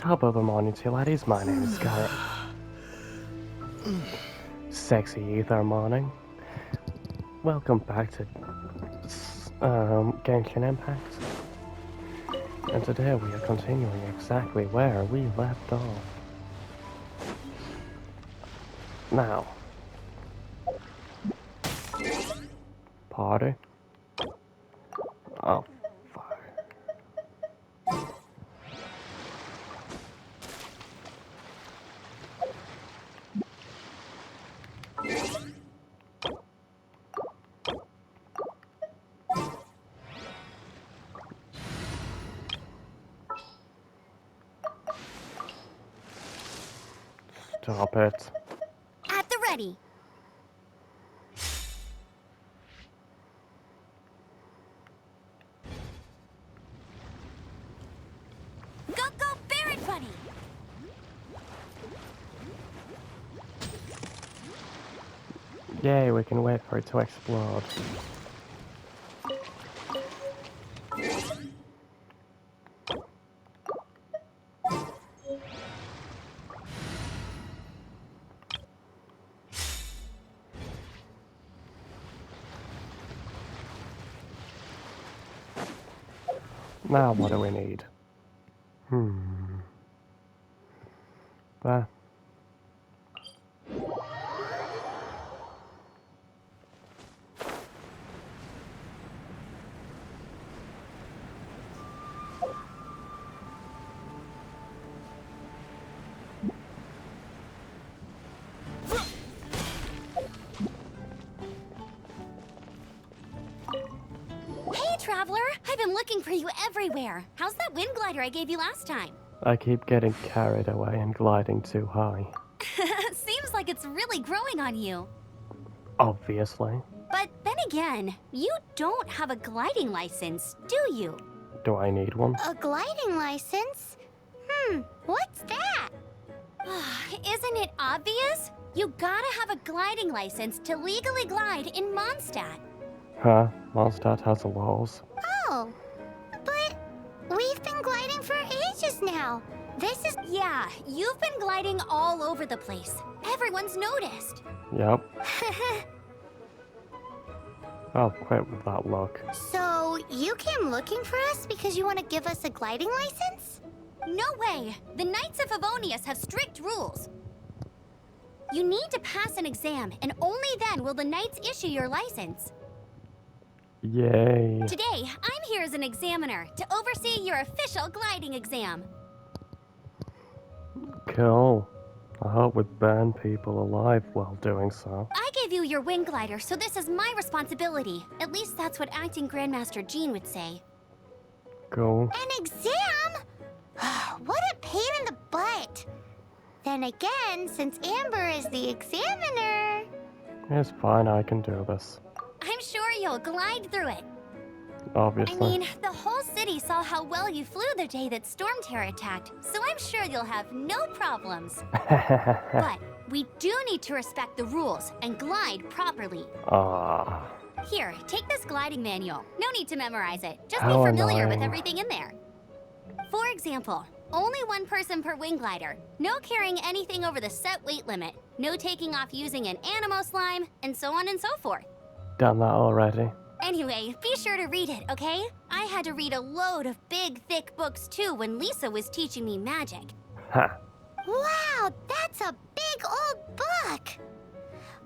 Top of the morning to you laddies, my name is Garrett. Sexy ether morning. Welcome back to Genshin Impact. And today we are continuing exactly where we left off. Now. Party. Oh, fuck. Stop it. At the ready. Go, Barrett Buddy! Yay, we can wait for it to explode. Now what do we need? There. Hey, Traveler! I've been looking for you everywhere. How's that wind glider I gave you last time? I keep getting carried away and gliding too high. Seems like it's really growing on you. Obviously. But then again, you don't have a gliding license, do you? Do I need one? A gliding license? What's that? Isn't it obvious? You gotta have a gliding license to legally glide in Mondstadt. Huh? Mondstadt has laws. Oh, but we've been gliding for ages now. This is... Yeah, you've been gliding all over the place. Everyone's noticed. Yep. I'll quit with that look. So, you came looking for us because you want to give us a gliding license? No way! The Knights of Favonius have strict rules. You need to pass an exam, and only then will the Knights issue your license. Yay. Today, I'm here as an examiner to oversee your official gliding exam. Cool. I hope we burn people alive while doing so. I gave you your wing glider, so this is my responsibility. At least that's what Acting Grandmaster Jean would say. Cool. An exam? What a pain in the butt. Then again, since Amber is the examiner... It's fine, I can do this. I'm sure you'll glide through it. Obviously. I mean, the whole city saw how well you flew the day that Storm Terror attacked, so I'm sure you'll have no problems. But we do need to respect the rules and glide properly. Here, take this gliding manual. No need to memorize it. Just How be familiar with annoying. everything in there. For example, only one person per wing glider. No carrying anything over the set weight limit. No taking off using an animo slime, and so on and so forth. Done that already. Anyway, be sure to read it, okay? I had to read a load of big, thick books too when Lisa was teaching me magic. Ha. Wow, that's a big old book!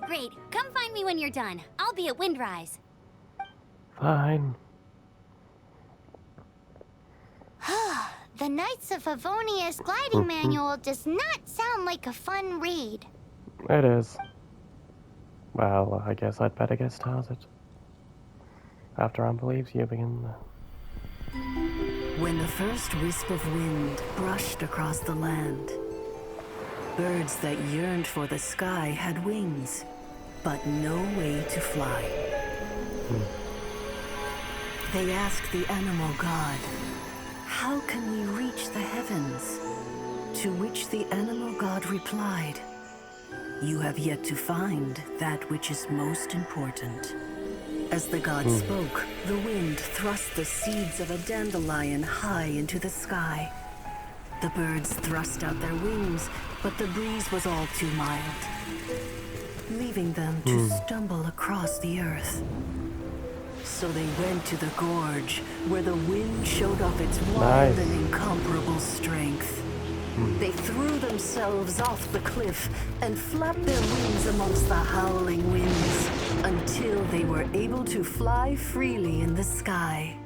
Great, come find me when you're done. I'll be at Windrise. Fine. The Knights of Favonius gliding manual does not sound like a fun read. It is. Well, I guess I'd better get started. After Amber leaves, you begin. When the first wisp of wind brushed across the land, birds that yearned for the sky had wings, but no way to fly. They asked the animal god, "How can we reach the heavens?" To which the animal god replied, "You have yet to find that which is most important." As the god spoke, the wind thrust the seeds of a dandelion high into the sky. The birds thrust out their wings, but the breeze was all too mild, leaving them to stumble across the earth. So they went to the gorge, where the wind showed off its wild and incomparable strength. They threw themselves off the cliff and flapped their wings amongst the howling winds until they were able to fly freely in the sky.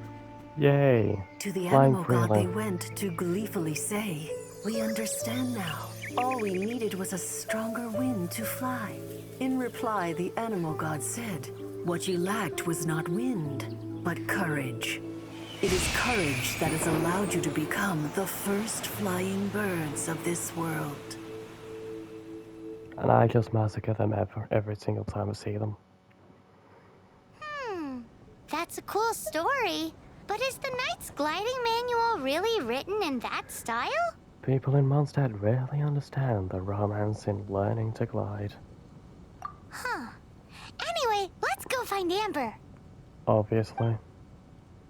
Yay! To the Flying animal god freely. they went to gleefully say, "We understand now. All we needed was a stronger wind to fly." In reply, the animal god said, "What you lacked was not wind, but courage. It is courage that has allowed you to become the first flying birds of this world." And I just massacre them every single time I see them. That's a cool story. But is the Knight's gliding manual really written in that style? People in Mondstadt really understand the romance in learning to glide. Huh. Anyway, let's go find Amber. Obviously.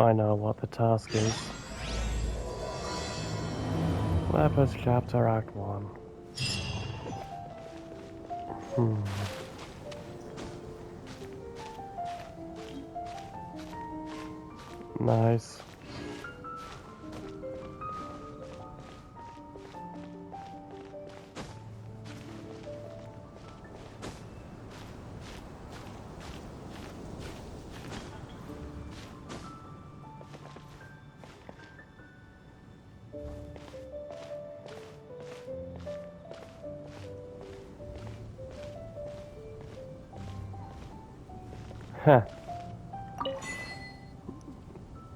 I know what the task is. Lepus Chapter Act 1. Nice. Heh.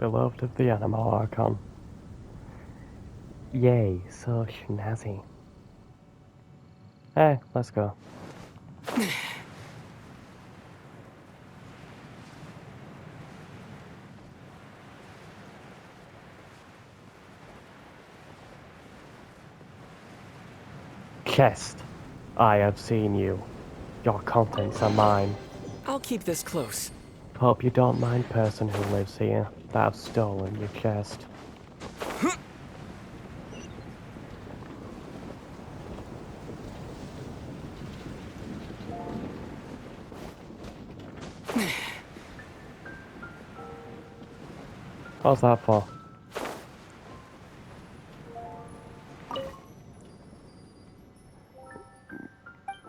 Beloved of the Animal Archon. Yay, so snazzy. Hey, let's go. Chest, I have seen you. Your contents are mine. I'll keep this close. Hope you don't mind person who lives here that have stolen your chest. What's that for?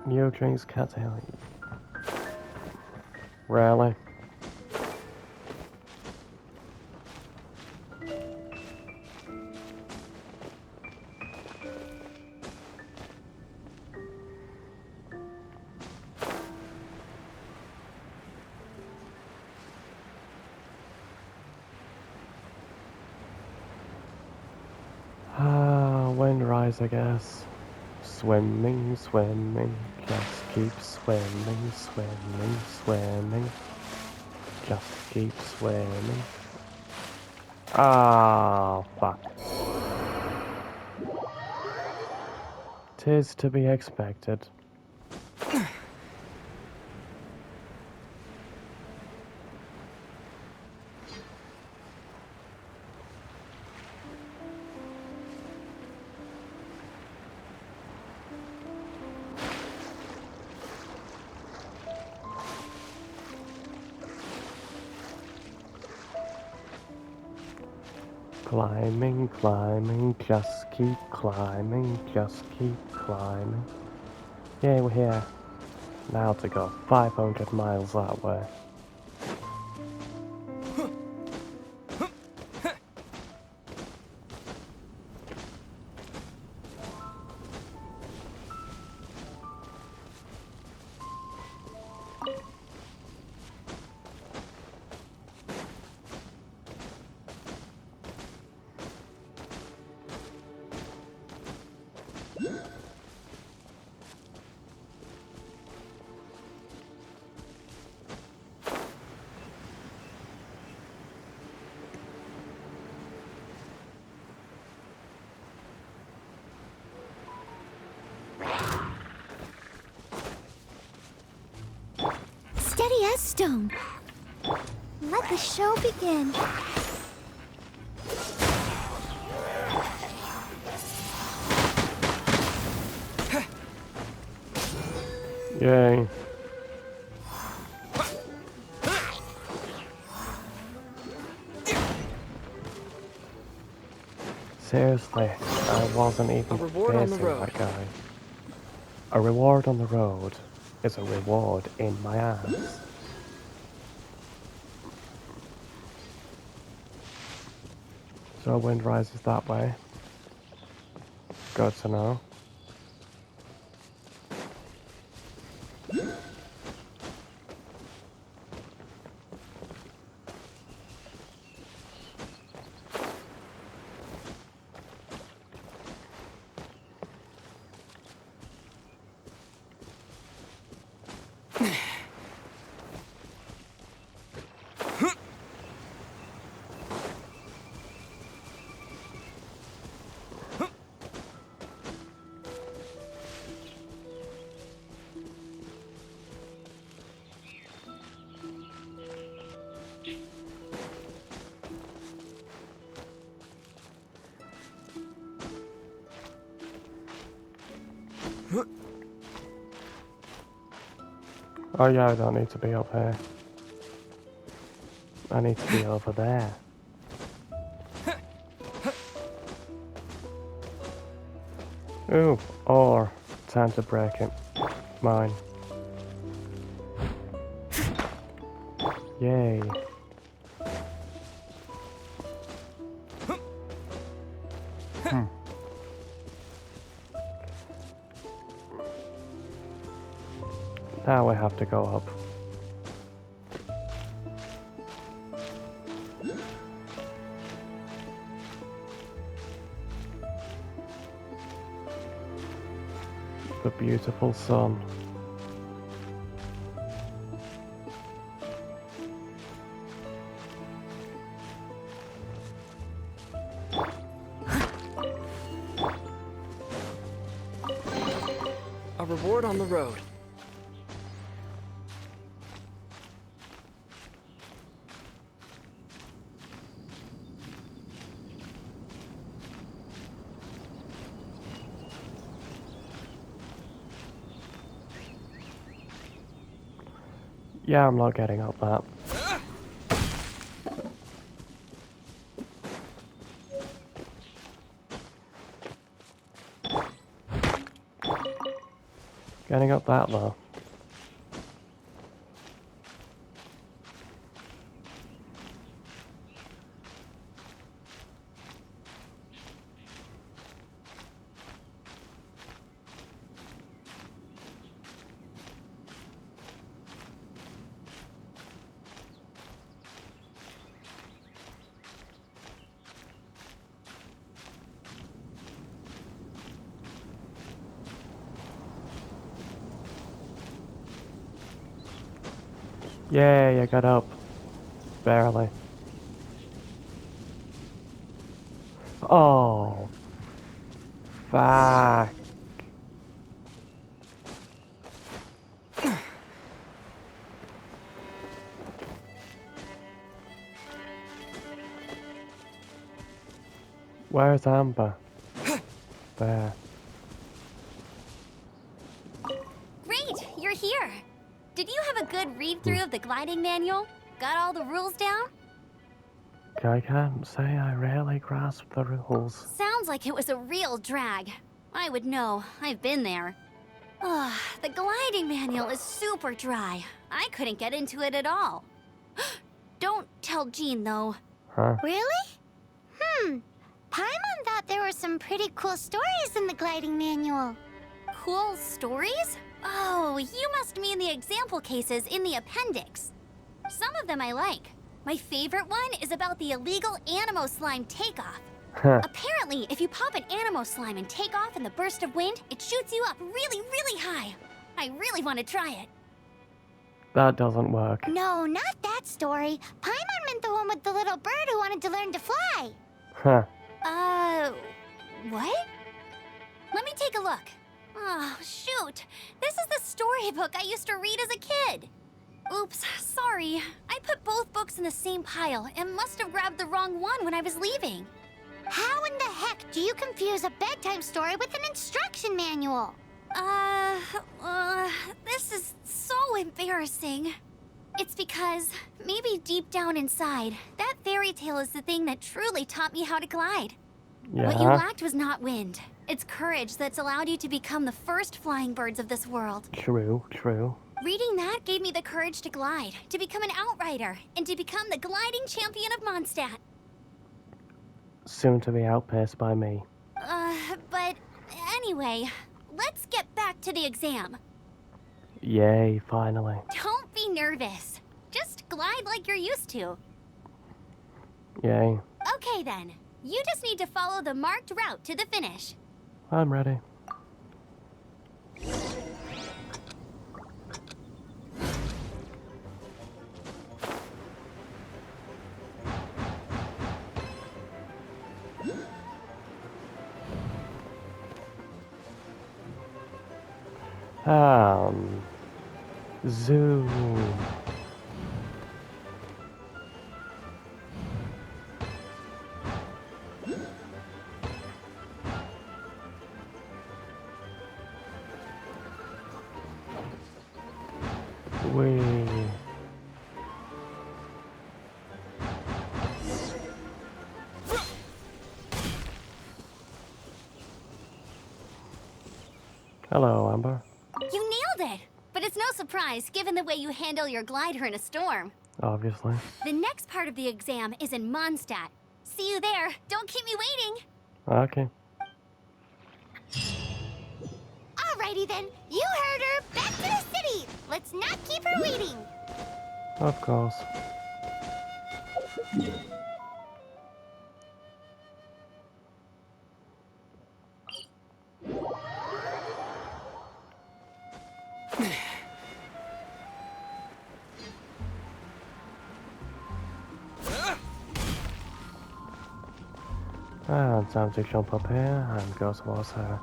New drinks cocktail. Really? Wind rise, I guess. Swimming, swimming, just keep swimming, swimming, swimming. Just keep swimming. Ah, fuck. 'Tis to be expected. Climbing, climbing, just keep climbing, just keep climbing. Yeah, we're here. Now to go 500 miles that way. Steady as stone. Let the show begin. Yay. Seriously, I wasn't even A reward on the facing road. that guy. A reward on the road is a reward in my ass. So wind rises that way. Good to know. Oh yeah, I don't need to be up here. I need to be over there. Ooh, ore. Time to break it. Mine. Yay. Now we have to go up. The beautiful sun. A reward on the road. Yeah, I'm not getting up that. Getting up that though. Yay, I got up. Barely. Oh. Fuck. Where's Amber? There. Great, you're here. Did you have a good read-through of the gliding manual? Got all the rules down? I can't say I really grasp the rules. Sounds like it was a real drag. I would know. I've been there. Ugh, the gliding manual is super dry. I couldn't get into it at all. Don't tell Jean, though. Huh? Really? Paimon thought there were some pretty cool stories in the gliding manual. Cool stories? Oh, you must mean the example cases in the appendix. Some of them I like. My favorite one is about the illegal Animo slime takeoff. Huh. Apparently, if you pop an Animo slime and take off in the burst of wind, it shoots you up really, really high. I really want to try it. That doesn't work. No, not that story. Paimon meant the one with the little bird who wanted to learn to fly. Huh. What? Let me take a look. Oh, shoot. This is the storybook I used to read as a kid. Oops, sorry. I put both books in the same pile and must have grabbed the wrong one when I was leaving. How in the heck do you confuse a bedtime story with an instruction manual? This is so embarrassing. It's because, maybe deep down inside, that fairy tale is the thing that truly taught me how to glide. What you Yeah, lacked was not wind. It's courage that's allowed you to become the first flying birds of this world. true, true. Reading that gave me the courage to glide, to become an outrider, and to become the gliding champion of Mondstadt. Soon to be outpaced by me. But anyway, let's get back to the exam. Yay, finally. Don't be nervous. Just glide like you're used to. Yay. Okay then. You just need to follow the marked route to the finish. I'm ready. Zoom. Wee. Hello, Amber. You nailed it! But it's no surprise, given the way you handle your glider in a storm. Obviously. The next part of the exam is in Mondstadt. See you there. Don't keep me waiting. Okay. Alrighty then, you heard her. Back to the city. Let's not keep her waiting. Of course. And time to jump up here and go towards her.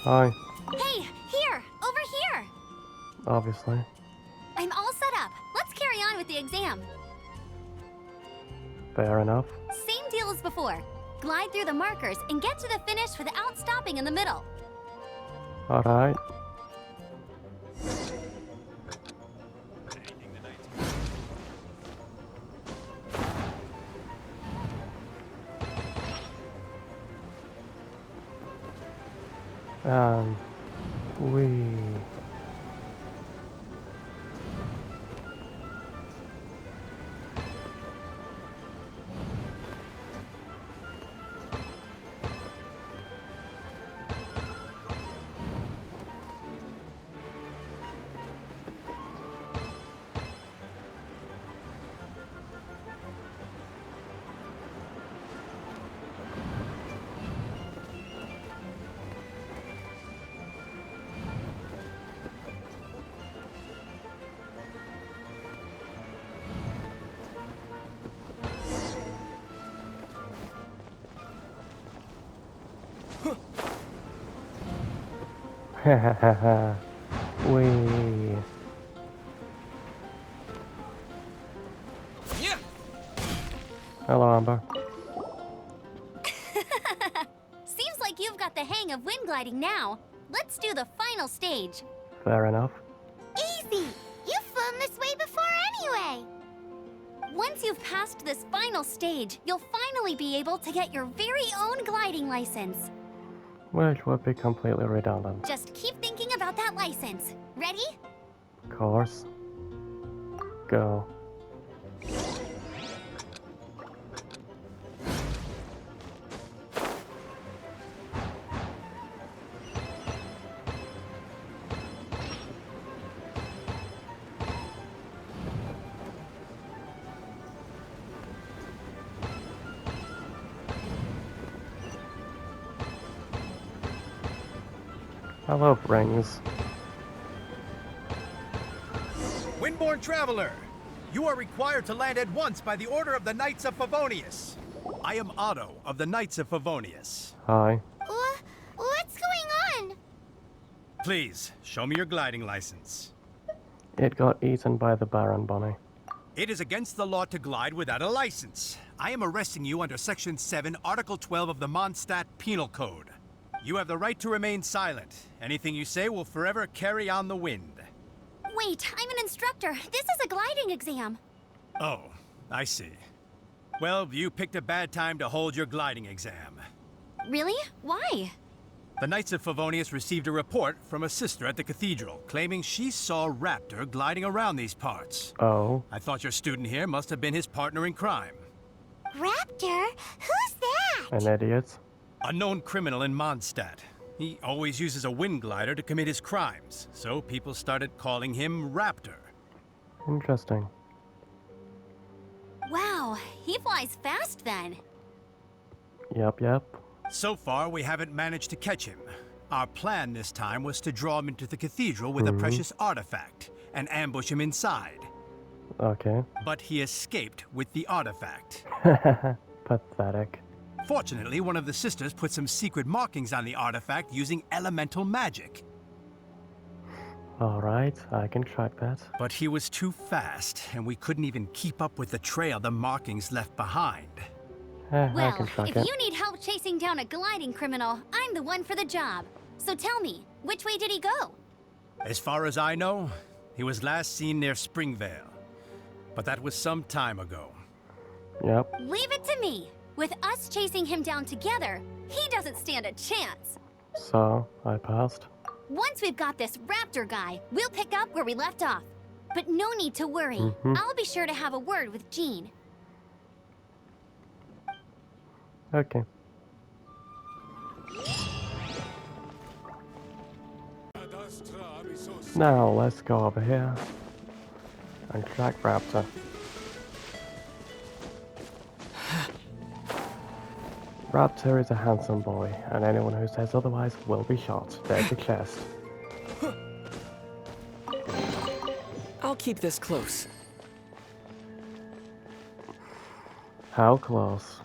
Hi, Hey, here! Over here! obviously. I'm all set up. Let's carry on with the exam. Fair enough. Same deal as before. Glide through the markers and get to the finish without stopping in the middle. Alright. And we we Yeah. Hello, Amber. Seems like you've got the hang of wind gliding now. Let's do the final stage. Fair enough. Easy. You've flown this way before anyway. Once you've passed this final stage, you'll finally be able to get your very own gliding license. Which would be completely redundant. Just keep thinking about that license. Ready? Of course. Go. I love rings. Windborne Traveler, you are required to land at once by the order of the Knights of Favonius. I am Otto of the Knights of Favonius. Hi. What's going on? Please, show me your gliding license. It got eaten by the Baron Bunny. It is against the law to glide without a license. I am arresting you under Section 7, Article 12 of the Mondstadt Penal Code. You have the right to remain silent. Anything you say will forever carry on the wind. Wait, I'm an instructor. This is a gliding exam. Oh, I see. Well, you picked a bad time to hold your gliding exam. Really? Why? The Knights of Favonius received a report from a sister at the cathedral claiming she saw Raptor gliding around these parts. Oh. I thought your student here must have been his partner in crime. Raptor? Who's that? An idiot. A known criminal in Mondstadt. He always uses a wind glider to commit his crimes, so people started calling him Raptor. Interesting. Wow, he flies fast then. Yep. So far, we haven't managed to catch him. Our plan this time was to draw him into the cathedral with a precious artifact and ambush him inside. Okay. But he escaped with the artifact. Pathetic. Fortunately, one of the sisters put some secret markings on the artifact using elemental magic. Alright, I can track that. But he was too fast, and we couldn't even keep up with the trail the markings left behind. I Well, can track if it. you need help chasing down a gliding criminal, I'm the one for the job. So tell me, which way did he go? As far as I know, he was last seen near Springvale. But that was some time ago. Yep. Leave it to me. With us chasing him down together, he doesn't stand a chance. So, I passed. Once we've got this Raptor guy, we'll pick up where we left off. But no need to worry. I'll be sure to have a word with Jean. Okay. Now, let's go over here and track Raptor. Raptor is a handsome boy, and anyone who says otherwise will be shot dead to chest. I'll keep this close. How close?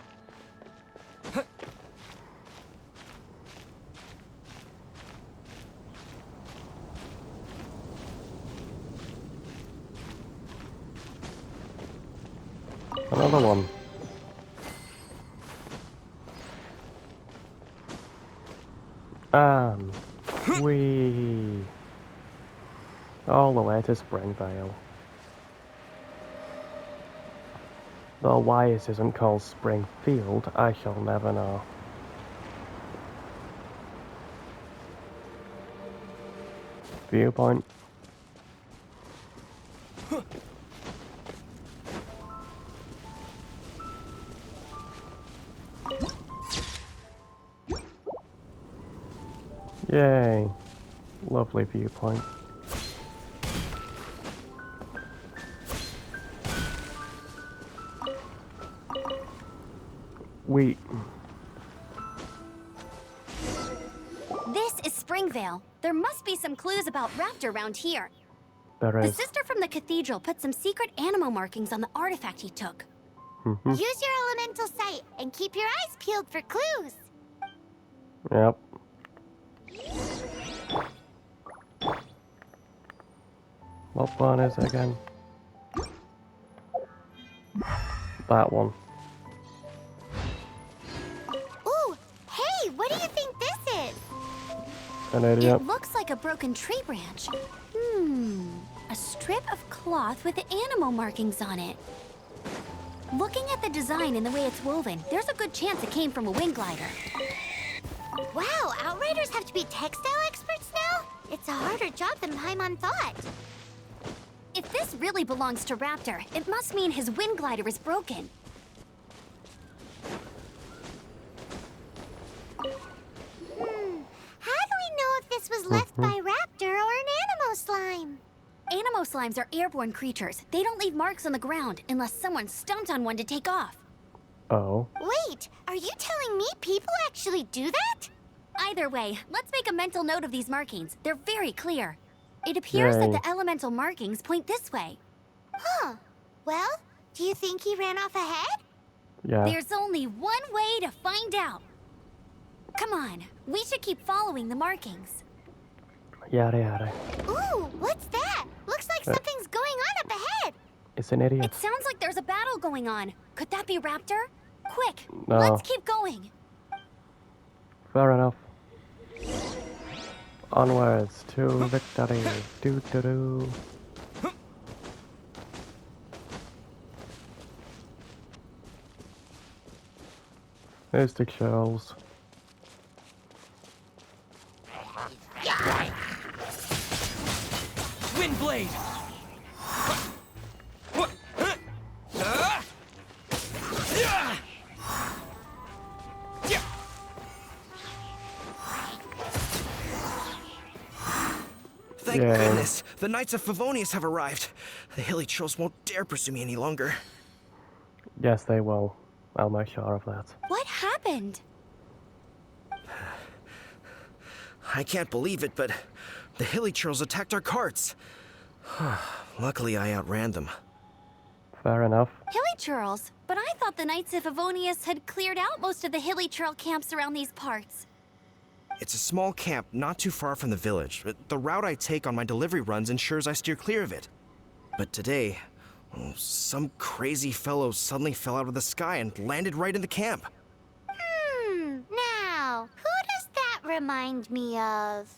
Another one. We all the way to Springvale. Though why it isn't called Springfield, I shall never know. Viewpoint. Yay. Lovely viewpoint. This is Springvale. There must be some clues about Raptor around here. There The is. sister from the cathedral put some secret animal markings on the artifact he took. Use your elemental sight and keep your eyes peeled for clues. Yep. What one is it again? That one. Ooh, hey, what do you think this is? An idiot. It looks like a broken tree branch. A strip of cloth with animal markings on it. Looking at the design and the way it's woven, there's a good chance it came from a wind glider. Wow, Outriders have to be textile experts now? It's a harder job than Paimon thought. If this really belongs to Raptor, it must mean his wind glider is broken. How do we know if this was left by Raptor or an animal slime? Animo slimes are airborne creatures. They don't leave marks on the ground unless someone stomped on one to take off. Oh. Wait, are you telling me people actually do that? Either way, let's make a mental note of these markings. They're very clear. It appears that Yay. the elemental markings point this way. Huh. Well, do you think he ran off ahead? Yeah. There's only one way to find out. Come on, we should keep following the markings. Yada yada. Ooh, what's that? Looks like something's going on up ahead. It's an idiot. It sounds like there's a battle going on. Could that be Raptor? Quick, No. let's keep going. Fair enough. Onwards to victory. Do do do. Here's the shells. Windblade! Thank Yay. goodness! The Knights of Favonius have arrived. The hilly trolls won't dare pursue me any longer. Yes, they will. I'll make sure of that. What happened? I can't believe it, but the hilly trolls attacked our carts. Luckily, I outran them. Fair enough. Hilly Churls? But I thought the Knights of Favonius had cleared out most of the Hilly Churl camps around these parts. It's a small camp not too far from the village. The route I take on my delivery runs ensures I steer clear of it. But today, some crazy fellow suddenly fell out of the sky and landed right in the camp. Now, who does that remind me of?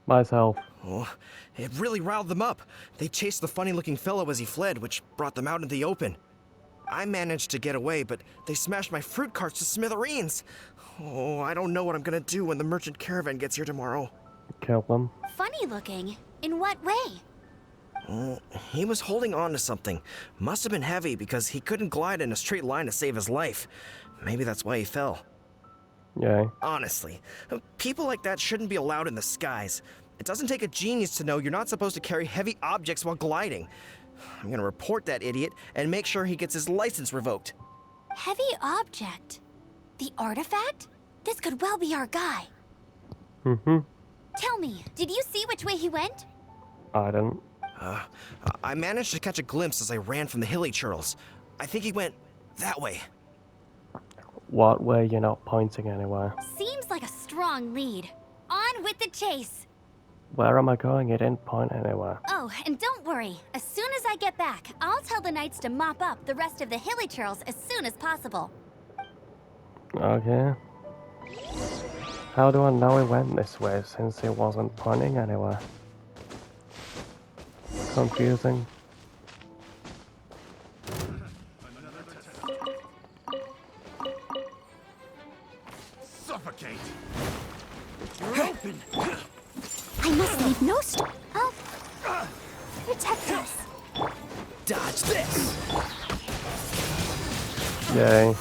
Myself. Oh, it really riled them up. They chased the funny-looking fellow as he fled, which brought them out in the open. I managed to get away, but they smashed my fruit carts to smithereens. Oh, I don't know what I'm gonna do when the merchant caravan gets here tomorrow. Kill them. Funny looking. In what way? He was holding on to something. Must have been heavy because he couldn't glide in a straight line to save his life. Maybe that's why he fell. Yay. Honestly, people like that shouldn't be allowed in the skies. It doesn't take a genius to know you're not supposed to carry heavy objects while gliding. I'm gonna report that idiot and make sure he gets his license revoked. Heavy object? The artifact? This could well be our guy. Mm-hmm. Tell me, did you see which way he went? I didn't. I managed to catch a glimpse as I ran from the hilly churls. I think he went that way. What way you're not pointing anywhere? Seems like a strong lead. On with the chase. Where am I going? You didn't point anywhere. Oh, and don't worry. As soon as I get back, I'll tell the Knights to mop up the rest of the Hilly Churls as soon as possible. Okay. How do I know he went this way since he wasn't pointing anywhere? Confusing. Suffocate! You're open! I must leave no Oh! Protect us! Dodge this! Yay.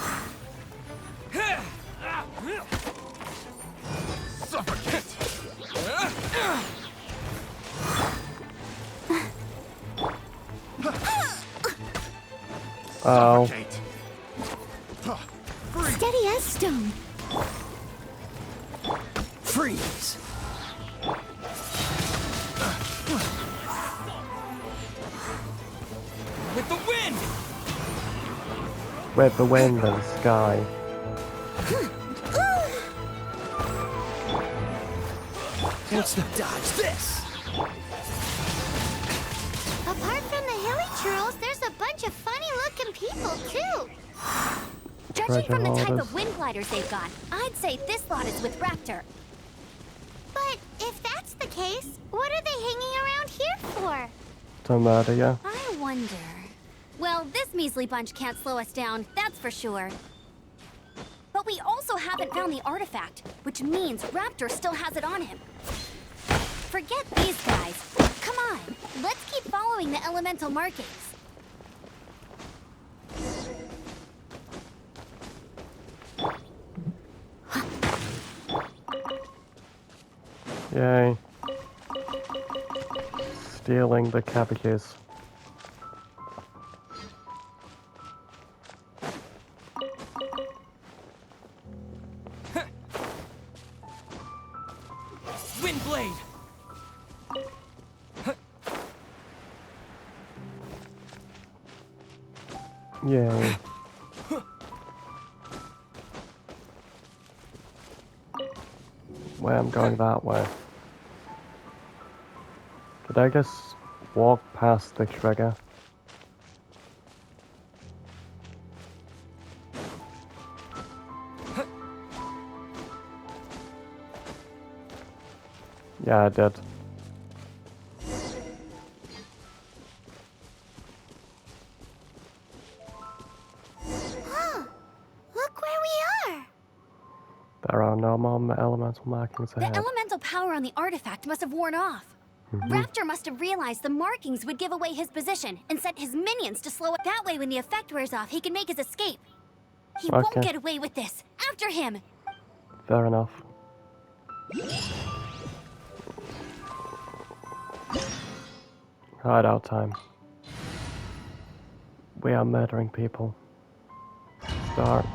Suffocate! Oh. Suffocate! Steady as stone. Freeze! With the wind! With the wind and sky. What's the dodge this? Apart from the hilly churls, there's a bunch of funny-looking people, too. Judging from the type holders. of wind gliders they've got, I'd say this lot is with Raptor. But if that's the case, what are they hanging around here for? To murder you. I wonder... Well, this measly bunch can't slow us down, that's for sure. But we also haven't found the artifact, which means Raptor still has it on him. Forget these guys. Come on, let's keep following the elemental markings. Yay. Stealing the cabbages. Windblade! Yay. Well, I'm going that way. Did I just walk past the trigger? Yeah, I did. Huh. Look where we are. There are no more elemental markings The ahead. elemental power on the artifact must have worn off. Raptor must have realized the markings would give away his position and sent his minions to slow it. That way, when the effect wears off, he can make his escape. He won't Okay. get away with this. After him! Fair enough. Hideout time. We are murdering people. Start.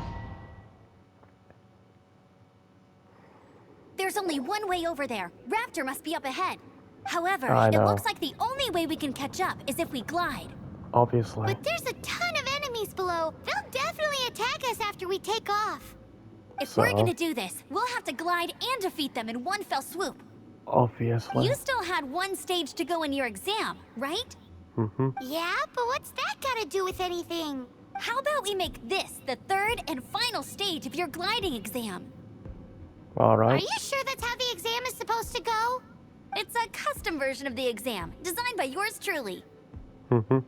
There's only one way over there. Raptor must be up ahead. However, I it know. looks like the only way we can catch up is if we glide. Obviously. But there's a ton of enemies below. They'll definitely attack us after we take off. If we're So? gonna do this, we'll have to glide and defeat them in one fell swoop. Obviously. You still had one stage to go in your exam, right? Yeah, but what's that got to do with anything? How about we make this the third and final stage of your gliding exam? Are Alright. you sure that's how the exam is supposed to go? It's a custom version of the exam, designed by yours truly.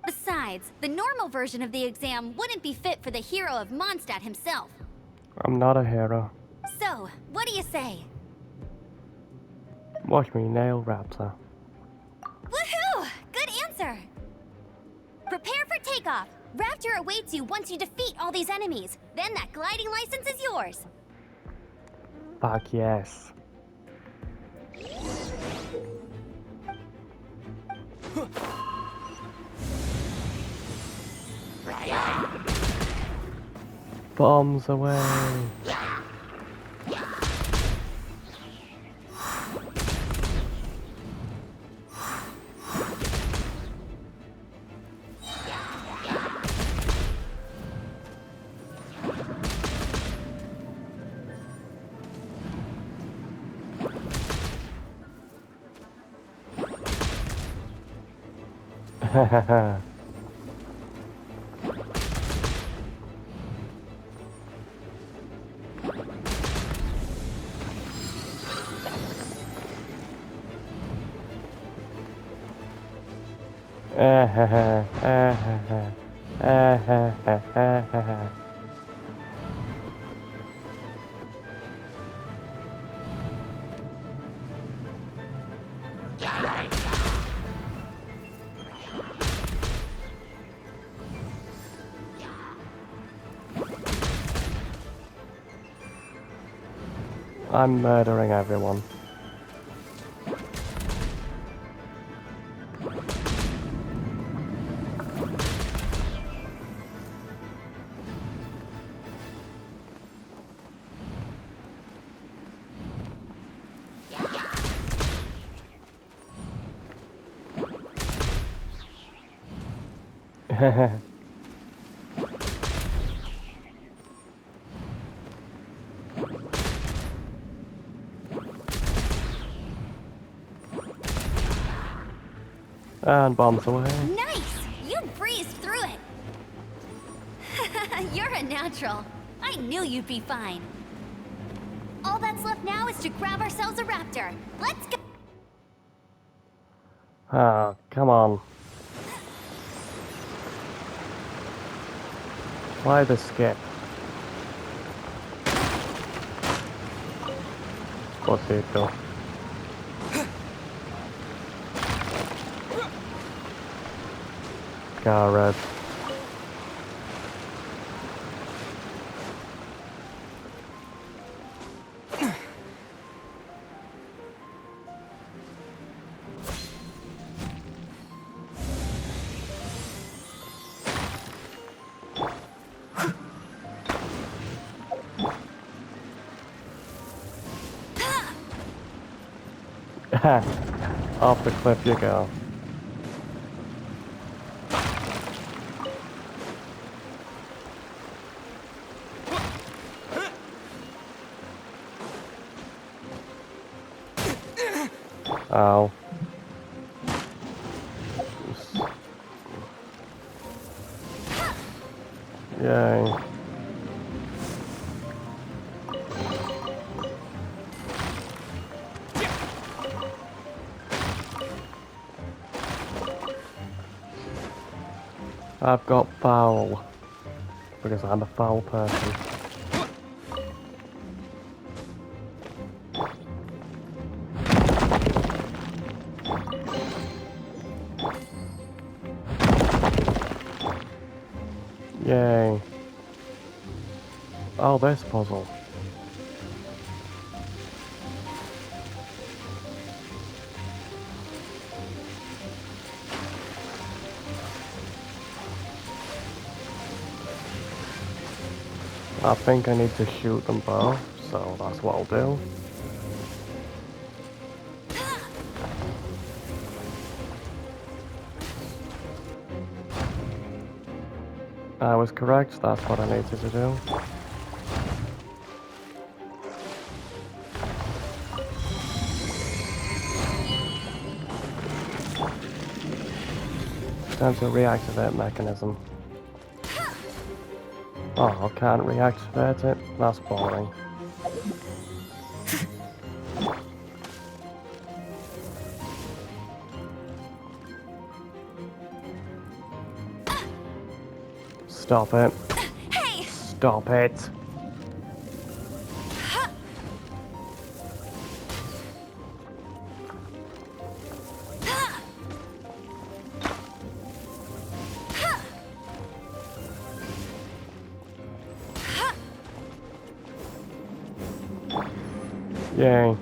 Besides, the normal version of the exam wouldn't be fit for the hero of Mondstadt himself. I'm not a hero. So, what do you say? Watch me nail Raptor. Woohoo! Good answer! Prepare for takeoff. Raptor awaits you once you defeat all these enemies. Then that gliding license is yours. Fuck yes. Bombs away. I'm murdering everyone. And bombs away. Nice! You breezed through it. You're a natural. I knew you'd be fine. All that's left now is to grab ourselves a raptor. Let's go! Ah, come on. Why the skip? Potato. Carrot. Off the cliff you go. Ow. Yay. I've got foul. Because I'm a foul person. Yay. Oh, this puzzle. I think I need to shoot them both, so that's what I'll do. I was correct, that's what I needed to do. Time to reactivate mechanism. Oh, I can't reactivate it? That's boring. Stop it. Hey! Stop it. Yay.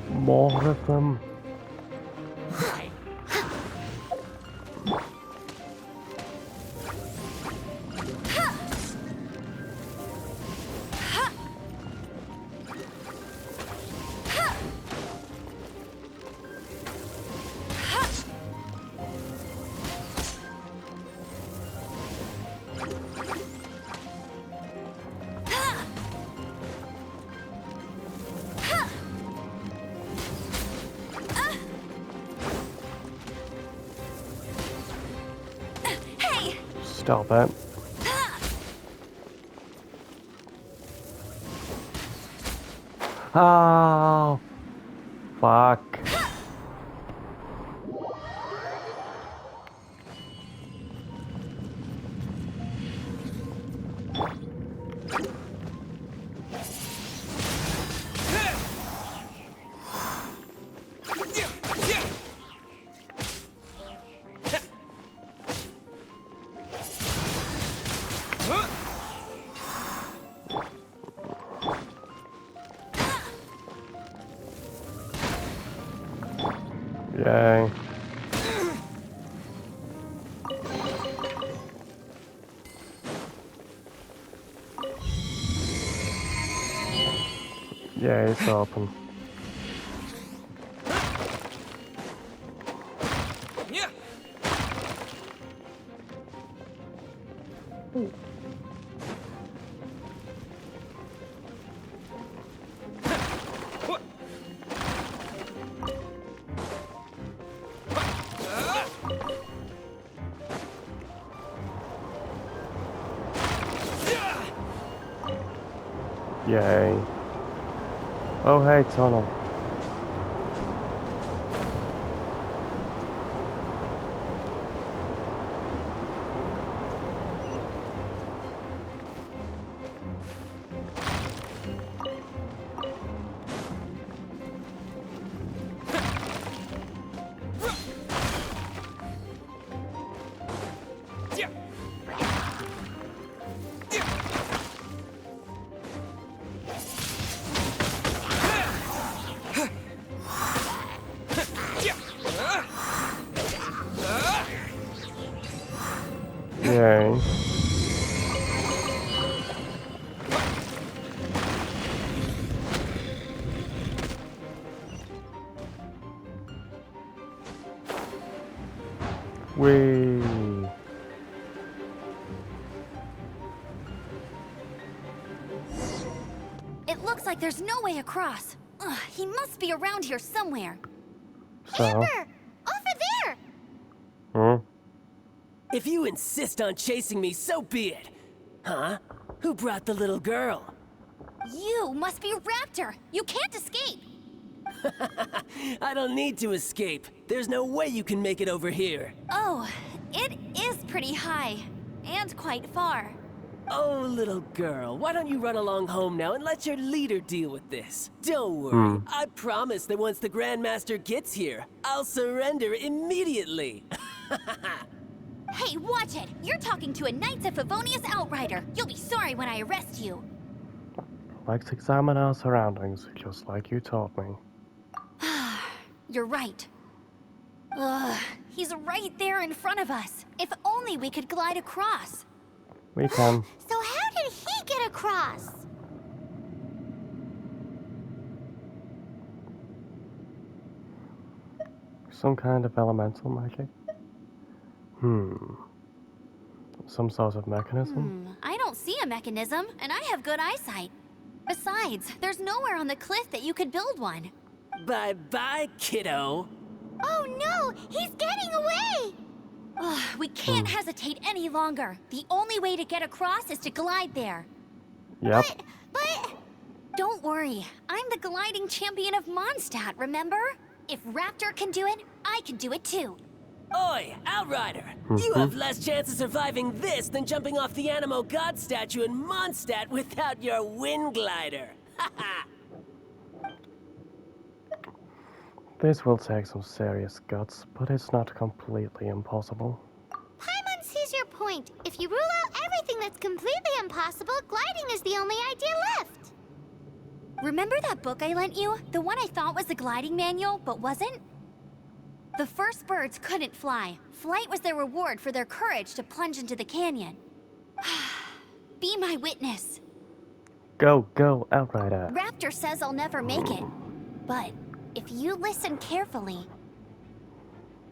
More of them. Stop it. Oh, fuck. Yay. Yay, it's open. Yay. Oh hey, tunnel. Yay. Whee. It looks like there's no way across. Ugh, he must be around here somewhere. So, Amber! Over Hmm? If you insist on chasing me, so be it. Huh? Who brought the little girl? You must be Raptor! You can't escape! I don't need to escape. There's no way you can make it over here. Oh, it is pretty high. And quite far. Oh, little girl, why don't you run along home now and let your leader deal with this? Don't worry, I promise that once the Grandmaster gets here, I'll surrender immediately. Hey, watch it! You're talking to a Knights of Favonius outrider! You'll be sorry when I arrest you! Let's examine our surroundings, just like you taught me. You're right. Ugh, he's right there in front of us. If only we could glide across. We can. So how did he get across? Some kind of elemental magic? Some sort of mechanism? I don't see a mechanism, and I have good eyesight. Besides, there's nowhere on the cliff that you could build one. Bye-bye, kiddo. Oh no, he's getting away! Ugh, we can't hesitate any longer. The only way to get across is to glide there. Yep. But... Don't worry, I'm the gliding champion of Mondstadt, remember? If Raptor can do it, I can do it too. Oi, Outrider! You have less chance of surviving this than jumping off the Animo God statue in Mondstadt without your wind glider. Haha! This will take some serious guts, but it's not completely impossible. Paimon sees your point. If you rule out everything that's completely impossible, gliding is the only idea left. Remember that book I lent you? The one I thought was the gliding manual, but wasn't? The first birds couldn't fly. Flight was their reward for their courage to plunge into the canyon. Be my witness. Go, go, Outrider. Raptor says I'll never make it. But if you listen carefully...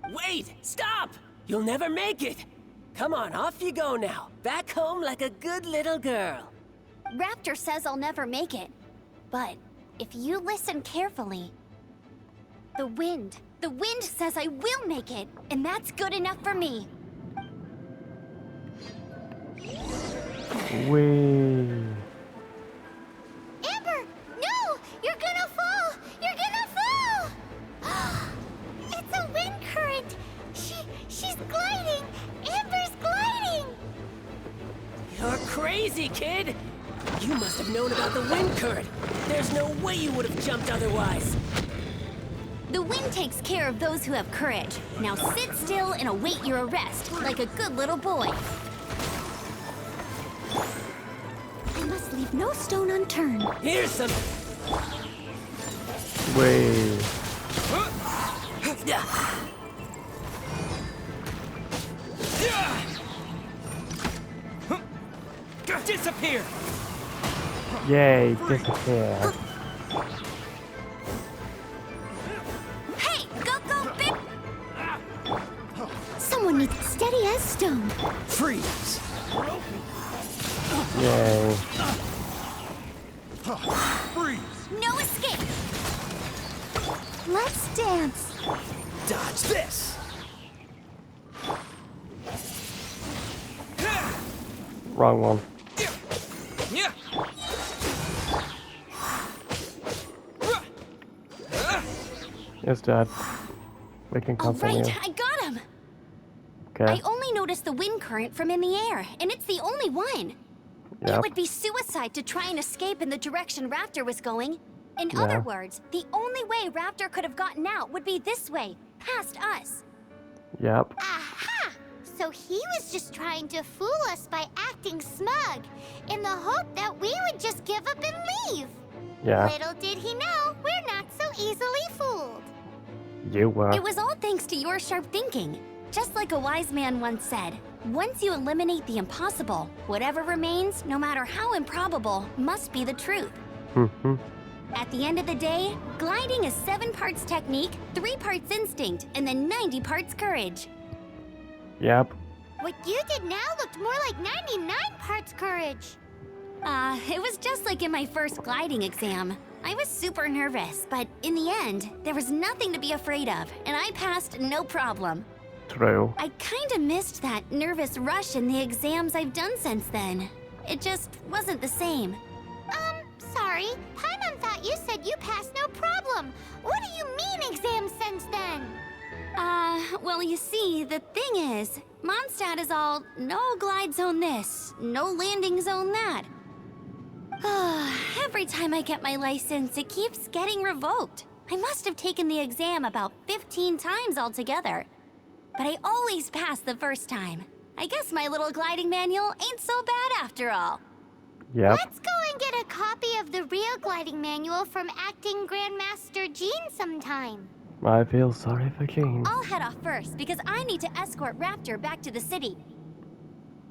Wait! Stop! You'll never make it! Come on, off you go now. Back home like a good little girl. Raptor says I'll never make it. But if you listen carefully... The wind says I will make it, and that's good enough for me. Whee! Amber, no! You're gonna fall! You're gonna fall! It's a wind current! She's gliding! Amber's gliding! You're crazy, kid! You must have known about the wind current. There's no way you would have jumped otherwise. The wind takes care of those who have courage. Now sit still and await your arrest, like a good little boy. I must leave no stone unturned. Here's some... Whee! Disappear! Yay, disappear. Hey, go, big... Someone needs steady as stone. Freeze! Yay. Freeze! No escape. Let's dance. Dodge this! Wrong one. Yeah. It's dead. We can All continue. right, I got him. Okay. I only noticed the wind current from in the air, and it's the only one. It Yep. would be suicide to try and escape in the direction Raptor was going. In Yeah. other words, the only way Raptor could have gotten out would be this way, past us. Yep. Aha! So he was just trying to fool us by acting smug, in the hope that we would just give up and leave. Yeah. Little did he know, we're not so easily fooled. You were. It was all thanks to your sharp thinking. Just like a wise man once said, once you eliminate the impossible, whatever remains, no matter how improbable, must be the truth. At the end of the day, gliding is 7 parts technique, 3 parts instinct, and then 90 parts courage. Yep. What you did now looked more like 99 parts courage. It was just like in my first gliding exam. I was super nervous, but in the end, there was nothing to be afraid of, and I passed no problem. True. I kinda missed that nervous rush in the exams I've done since then. It just wasn't the same. Sorry. Paimon thought you said you passed no problem. What do you mean exams since then? Well, you see, the thing is, Mondstadt is all no glide zone this, no landing zone that. Every time I get my license, it keeps getting revoked. I must have taken the exam about 15 times altogether. But I always pass the first time. I guess my little gliding manual ain't so bad after all. Yep. Let's go and get a copy of the real gliding manual from Acting Grandmaster Jean sometime. I feel sorry for Jean. I'll head off first because I need to escort Raptor back to the city.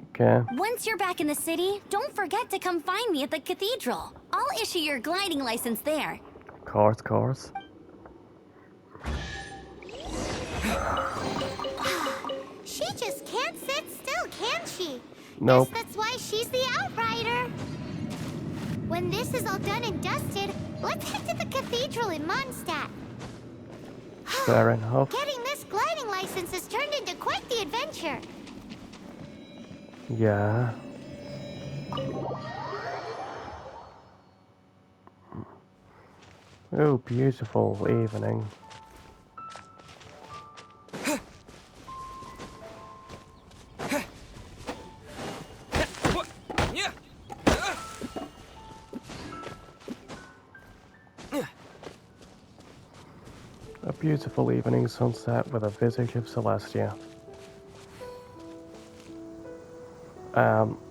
Okay. Once you're back in the city, don't forget to come find me at the cathedral. I'll issue your gliding license there. Course. She just can't sit still, can she? Nope. Guess that's why she's the Outrider. When this is all done and dusted, let's head to the cathedral in Mondstadt. Fair enough. Getting this gliding license has turned into quite the adventure. Yeah. Oh, beautiful evening. A beautiful evening sunset with a visage of Celestia.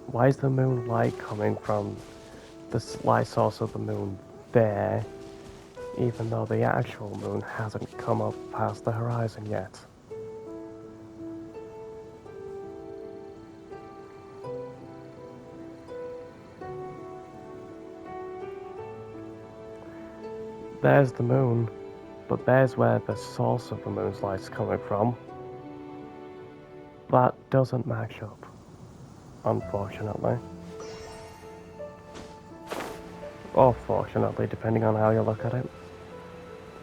Why is the moon light coming from the light source of the moon there, even though the actual moon hasn't come up past the horizon yet? There's the moon, but there's where the source of the moon's light's coming from. That doesn't match up, unfortunately. Or fortunately, depending on how you look at it.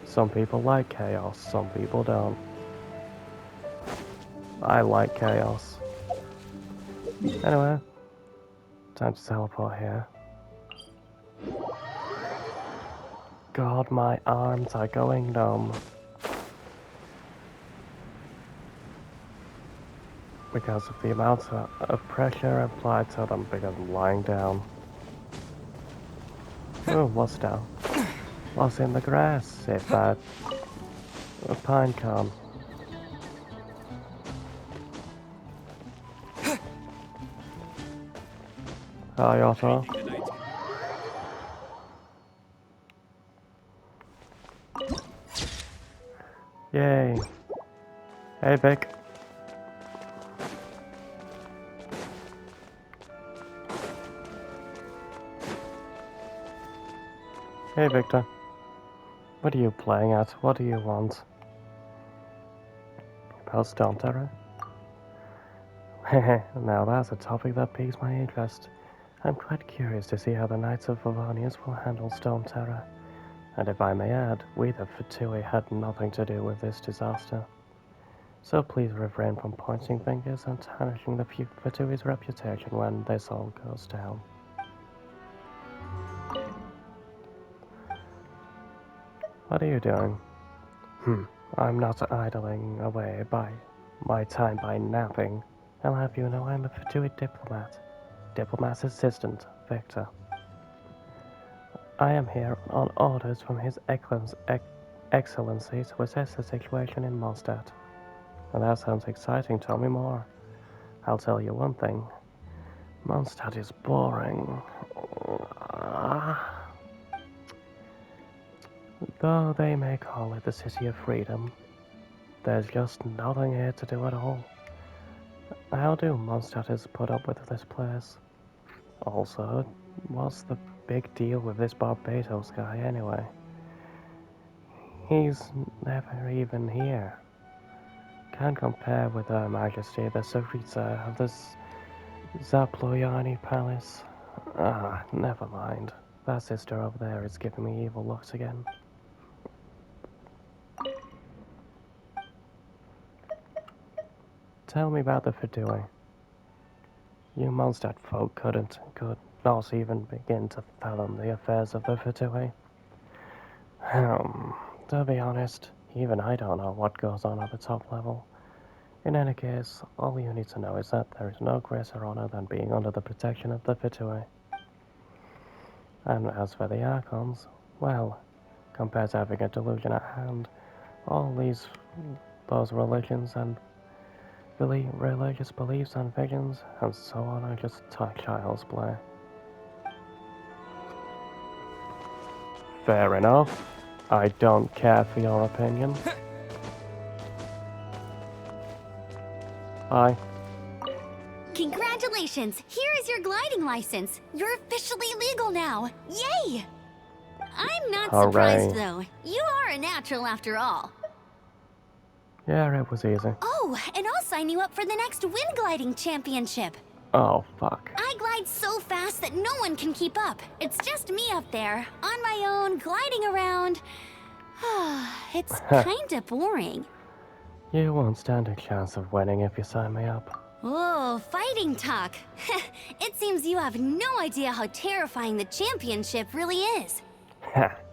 Some people like chaos, some people don't. I like chaos. Anyway, time to teleport here. God, my arms are going numb. Because of the amount of pressure applied to them because I'm lying down. Oh, what's down? What's in the grass? It's that a pine cone. Hi, Otto. Yay. Hey, Vic. Hey, Victor. What are you playing at? What do you want? About Storm Terror? Hehe, now that's a topic that piques my interest. I'm quite curious to see how the Knights of Favonius will handle Storm Terror. And if I may add, we the Fatui had nothing to do with this disaster. So please refrain from pointing fingers and tarnishing the Fatui's reputation when this all goes down. What are you doing? I'm not idling away by my time by napping. I'll have you know I'm a Fatui diplomat. Diplomat's assistant, Victor. I am here on orders from His Excellency to assess the situation in Mondstadt. Well, that sounds exciting. Tell me more. I'll tell you one thing. Mondstadt is boring. Though they may call it the City of Freedom, there's just nothing here to do at all. How do Mondstadters put up with this place? Also, what's the big deal with this Barbatos guy anyway? He's never even here. Can't compare with Her Majesty the Sarita of the Zaployani Palace. Never mind. That sister over there is giving me evil looks again. tell me about the Fatui. You Mondstadt folk could not even begin to fathom the affairs of the Fatui. To be honest, even I don't know what goes on at the top level. In any case, all you need to know is that there is no greater honor than being under the protection of the Fatui. And as for the Archons, well, compared to having a delusion at hand, all those religions and religious beliefs and visions and so on are just child's play. Fair enough. I don't care for your opinion. Bye. Congratulations! Here is your gliding license. You're officially legal now. Yay! I'm not surprised, though. You are a natural after all. Yeah, it was easy. Oh, and I'll sign you up for the next wind gliding championship. Oh, fuck. I glide so fast that no one can keep up. It's just me up there, on my own, gliding around. It's kinda boring. You won't stand a chance of winning if you sign me up. Oh, fighting talk. It seems you have no idea how terrifying the championship really is.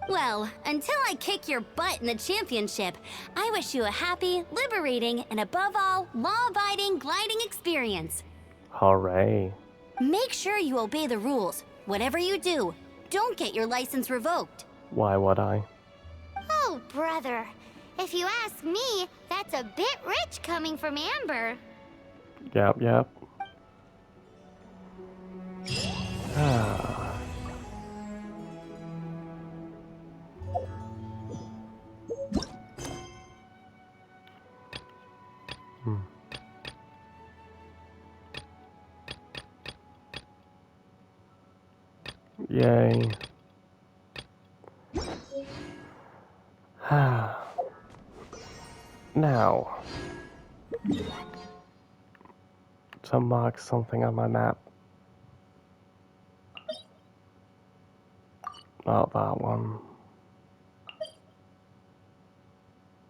Well, until I kick your butt in the championship, I wish you a happy, liberating, and above all, law-abiding gliding experience. Hooray. Make sure you obey the rules. Whatever you do, don't get your license revoked. Why would I? Oh, brother. If you ask me, that's a bit rich coming from Amber. Yep. Ah. Yay. Now, to mark something on my map. Not that one.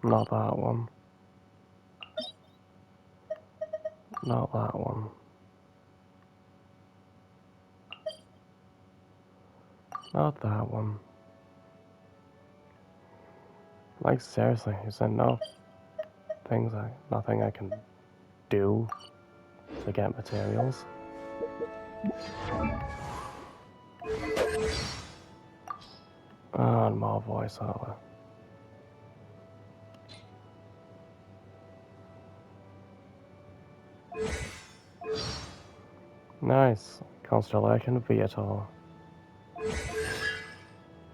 Not that one. Not that one. Not that one. Like, seriously, is there nothing I can do to get materials? Oh, and more voiceover. Nice. Constellation Viator.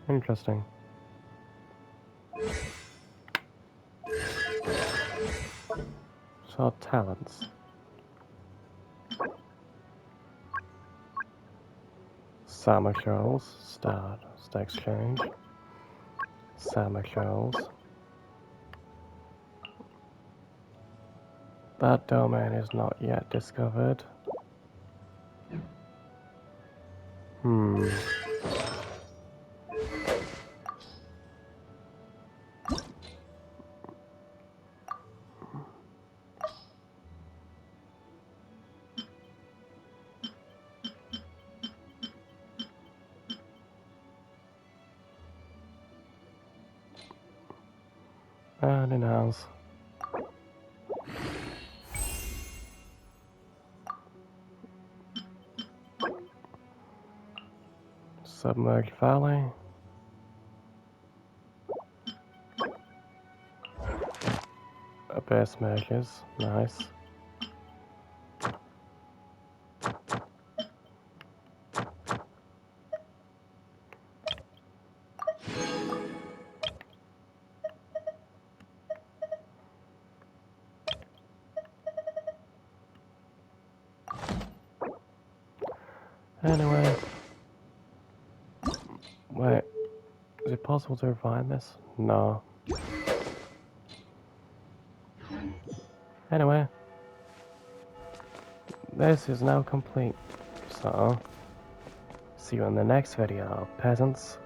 Interesting. So, talents. Summer Shoals. Start exchange. Summer Shoals. That domain is not yet discovered. And in house. Submerged Valley. Abyss Mages. Nice. Anyway. Wait. Is it possible to refine this? No. Anyway. This is now complete. So, see you in the next video, peasants.